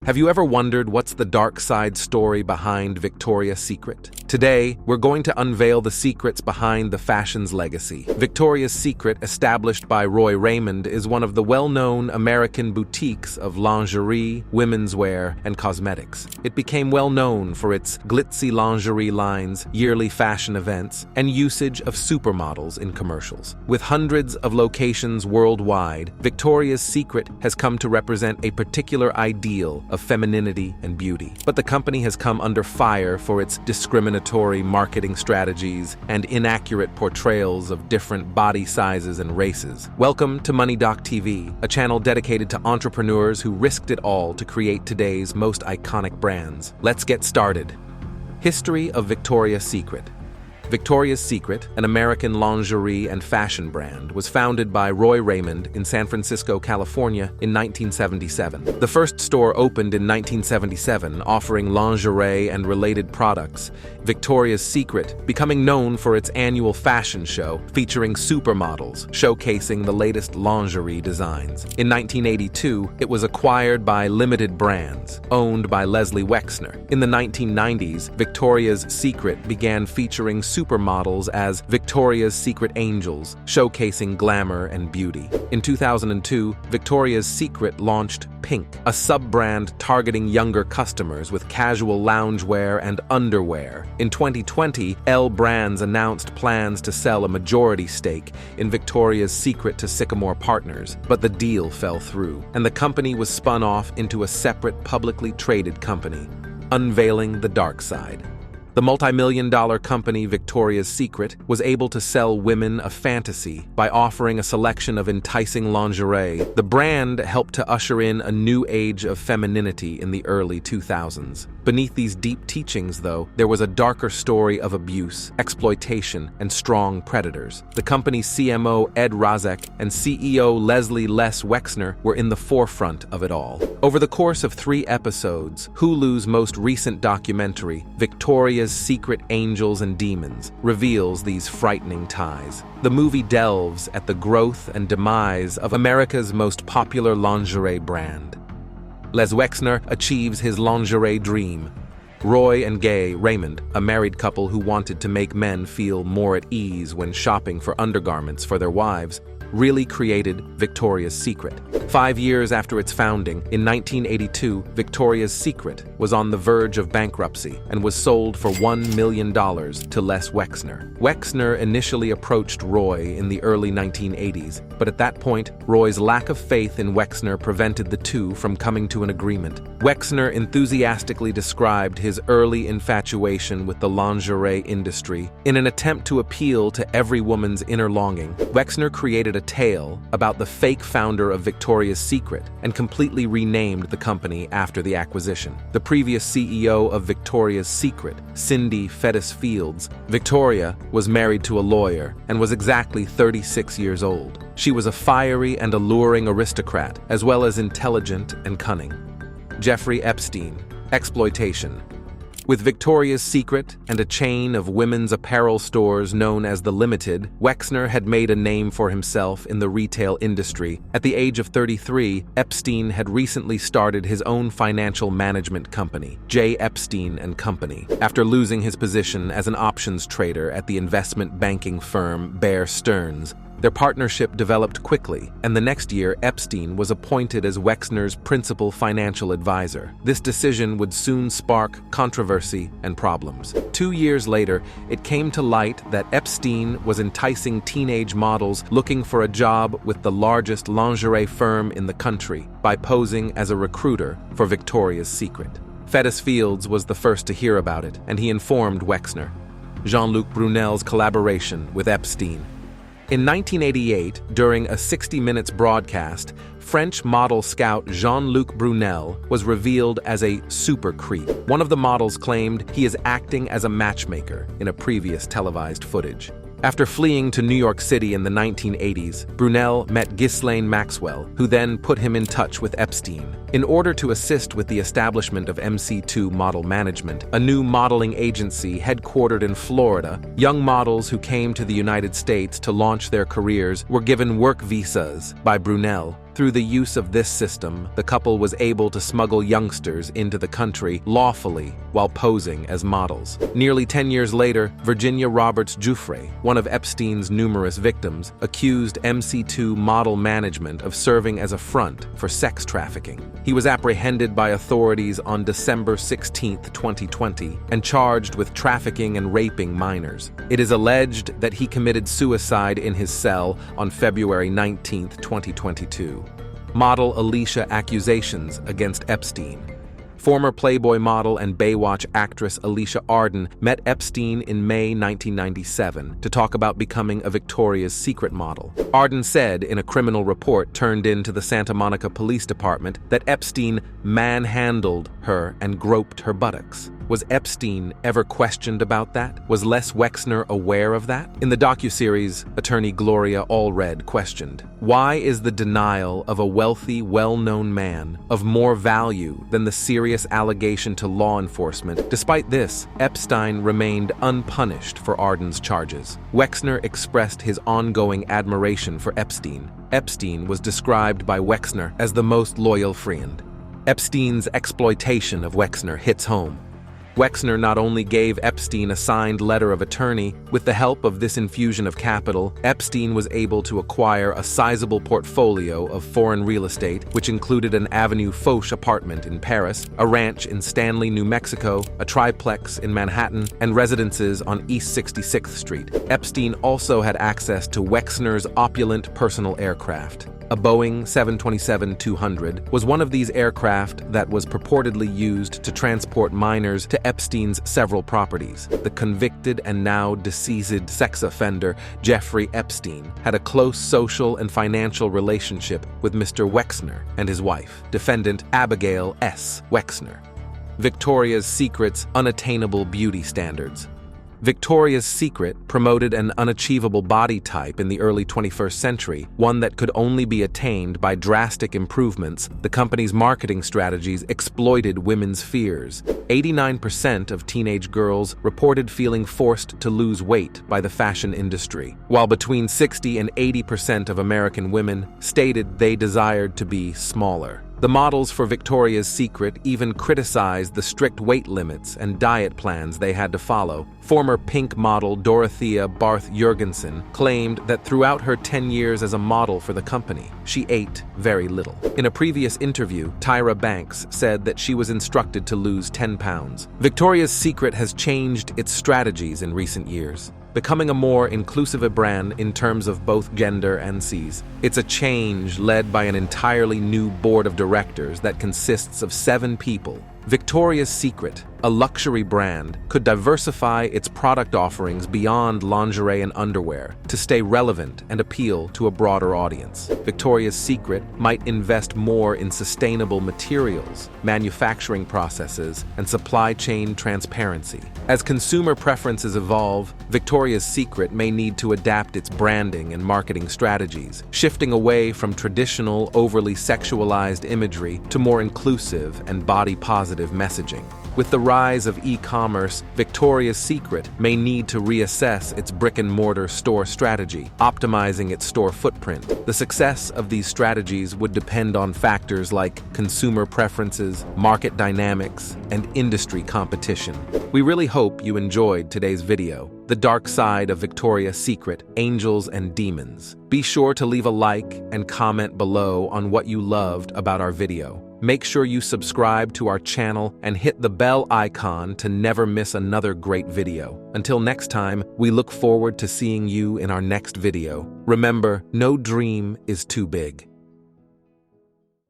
Have you ever wondered what's the dark side story behind Victoria's Secret? Today, we're going to unveil the secrets behind the fashion's legacy. Victoria's Secret, established by Roy Raymond, is one of the well-known American boutiques of lingerie, womenswear, and cosmetics. It became well known for its glitzy lingerie lines, yearly fashion events, and usage of supermodels in commercials. With hundreds of locations worldwide, Victoria's Secret has come to represent a particular ideal of femininity and beauty. But the company has come under fire for its discriminatory marketing strategies and inaccurate portrayals of different body sizes and races. Welcome to Money Doc TV, a channel dedicated to entrepreneurs who risked it all to create today's most iconic brands. Let's get started. History of Victoria's Secret. Victoria's Secret, an American lingerie and fashion brand, was founded by Roy Raymond in San Francisco, California in 1977. The first store opened in 1977, offering lingerie and related products. Victoria's Secret, becoming known for its annual fashion show featuring supermodels, showcasing the latest lingerie designs. In 1982, it was acquired by Limited Brands, owned by Leslie Wexner. In the 1990s, Victoria's Secret began featuring supermodels as Victoria's Secret Angels, showcasing glamour and beauty. In 2002, Victoria's Secret launched Pink, a sub-brand targeting younger customers with casual loungewear and underwear. In 2020, L Brands announced plans to sell a majority stake in Victoria's Secret to Sycamore Partners, but the deal fell through, and the company was spun off into a separate publicly traded company, unveiling the dark side. The multi-million-dollar company Victoria's Secret was able to sell women a fantasy by offering a selection of enticing lingerie. The brand helped to usher in a new age of femininity in the early 2000s. Beneath these deep teachings, though, there was a darker story of abuse, exploitation, and strong predators. The company's CMO Ed Razek and CEO Leslie Les Wexner were in the forefront of it all. Over the course of 3 episodes, Hulu's most recent documentary, Victoria's Secret Angels and Demons, reveals these frightening ties. The movie delves at the growth and demise of America's most popular lingerie brand. Les Wexner achieves his lingerie dream. Roy and Gay Raymond, a married couple who wanted to make men feel more at ease when shopping for undergarments for their wives, really created Victoria's Secret. 5 years after its founding, in 1982, Victoria's Secret was on the verge of bankruptcy and was sold for $1 million to Les Wexner. Wexner initially approached Roy in the early 1980s, but at that point, Roy's lack of faith in Wexner prevented the two from coming to an agreement. Wexner enthusiastically described his early infatuation with the lingerie industry. In an attempt to appeal to every woman's inner longing, Wexner created a tale about the fake founder of Victoria's Secret and completely renamed the company after the acquisition. The previous CEO of Victoria's Secret, Cindy Fettis Fields, Victoria was married to a lawyer and was exactly 36 years old. She was a fiery and alluring aristocrat, as well as intelligent and cunning. Jeffrey Epstein, exploitation. With Victoria's Secret and a chain of women's apparel stores known as The Limited, Wexner had made a name for himself in the retail industry. At the age of 33, Epstein had recently started his own financial management company, J. Epstein & Company, after losing his position as an options trader at the investment banking firm Bear Stearns. Their partnership developed quickly, and the next year Epstein was appointed as Wexner's principal financial advisor. This decision would soon spark controversy and problems. 2 years later, it came to light that Epstein was enticing teenage models looking for a job with the largest lingerie firm in the country by posing as a recruiter for Victoria's Secret. Fettis Fields was the first to hear about it, and he informed Wexner. Jean-Luc Brunel's collaboration with Epstein. In 1988, during a 60 Minutes broadcast, French model scout Jean-Luc Brunel was revealed as a super creep. One of the models claimed he is acting as a matchmaker in a previous televised footage. After fleeing to New York City in the 1980s, Brunel met Ghislaine Maxwell, who then put him in touch with Epstein. In order to assist with the establishment of MC2 Model Management, a new modeling agency headquartered in Florida, young models who came to the United States to launch their careers were given work visas by Brunel. Through the use of this system, the couple was able to smuggle youngsters into the country lawfully while posing as models. Nearly 10 years later, Virginia Roberts Giuffre, one of Epstein's numerous victims, accused MC2 Model Management of serving as a front for sex trafficking. He was apprehended by authorities on December 16, 2020, and charged with trafficking and raping minors. It is alleged that he committed suicide in his cell on February 19, 2022. Model Alicia accusations against Epstein. Former Playboy model and Baywatch actress Alicia Arden met Epstein in May 1997 to talk about becoming a Victoria's Secret model. Arden said in a criminal report turned in to the Santa Monica Police Department that Epstein manhandled her and groped her buttocks. Was Epstein ever questioned about that? Was Les Wexner aware of that? In the docuseries, attorney Gloria Allred questioned, why is the denial of a wealthy, well-known man of more value than the serious allegation to law enforcement? Despite this, Epstein remained unpunished for Arden's charges. Wexner expressed his ongoing admiration for Epstein. Epstein was described by Wexner as the most loyal friend. Epstein's exploitation of Wexner hits home. Wexner not only gave Epstein a signed letter of attorney, with the help of this infusion of capital, Epstein was able to acquire a sizable portfolio of foreign real estate, which included an Avenue Foch apartment in Paris, a ranch in Stanley, New Mexico, a triplex in Manhattan, and residences on East 66th Street. Epstein also had access to Wexner's opulent personal aircraft. A Boeing 727-200 was one of these aircraft that was purportedly used to transport minors to Epstein's several properties. The convicted and now deceased sex offender Jeffrey Epstein had a close social and financial relationship with Mr. Wexner and his wife, defendant Abigail S. Wexner. Victoria's Secret's unattainable beauty standards. Victoria's Secret promoted an unachievable body type in the early 21st century, one that could only be attained by drastic improvements. The company's marketing strategies exploited women's fears. 89% of teenage girls reported feeling forced to lose weight by the fashion industry, while between 60 and 80% of American women stated they desired to be smaller. The models for Victoria's Secret even criticized the strict weight limits and diet plans they had to follow. Former Pink model Dorothea Barth Jorgensen claimed that throughout her 10 years as a model for the company, she ate very little. In a previous interview, Tyra Banks said that she was instructed to lose 10 pounds. Victoria's Secret has changed its strategies in recent years, becoming a more inclusive brand in terms of both gender and sex. It's a change led by an entirely new board of directors that consists of 7 people. Victoria's Secret, a luxury brand, could diversify its product offerings beyond lingerie and underwear to stay relevant and appeal to a broader audience. Victoria's Secret might invest more in sustainable materials, manufacturing processes, and supply chain transparency. As consumer preferences evolve, Victoria's Secret may need to adapt its branding and marketing strategies, shifting away from traditional, overly sexualized imagery to more inclusive and body-positive messaging. With the rise of e-commerce, Victoria's Secret may need to reassess its brick-and-mortar store strategy, optimizing its store footprint. The success of these strategies would depend on factors like consumer preferences, market dynamics, and industry competition. We really hope you enjoyed today's video, The Dark Side of Victoria's Secret, Angels and Demons. Be sure to leave a like and comment below on what you loved about our video. Make sure you subscribe to our channel and hit the bell icon to never miss another great video. Until next time, we look forward to seeing you in our next video. Remember, no dream is too big.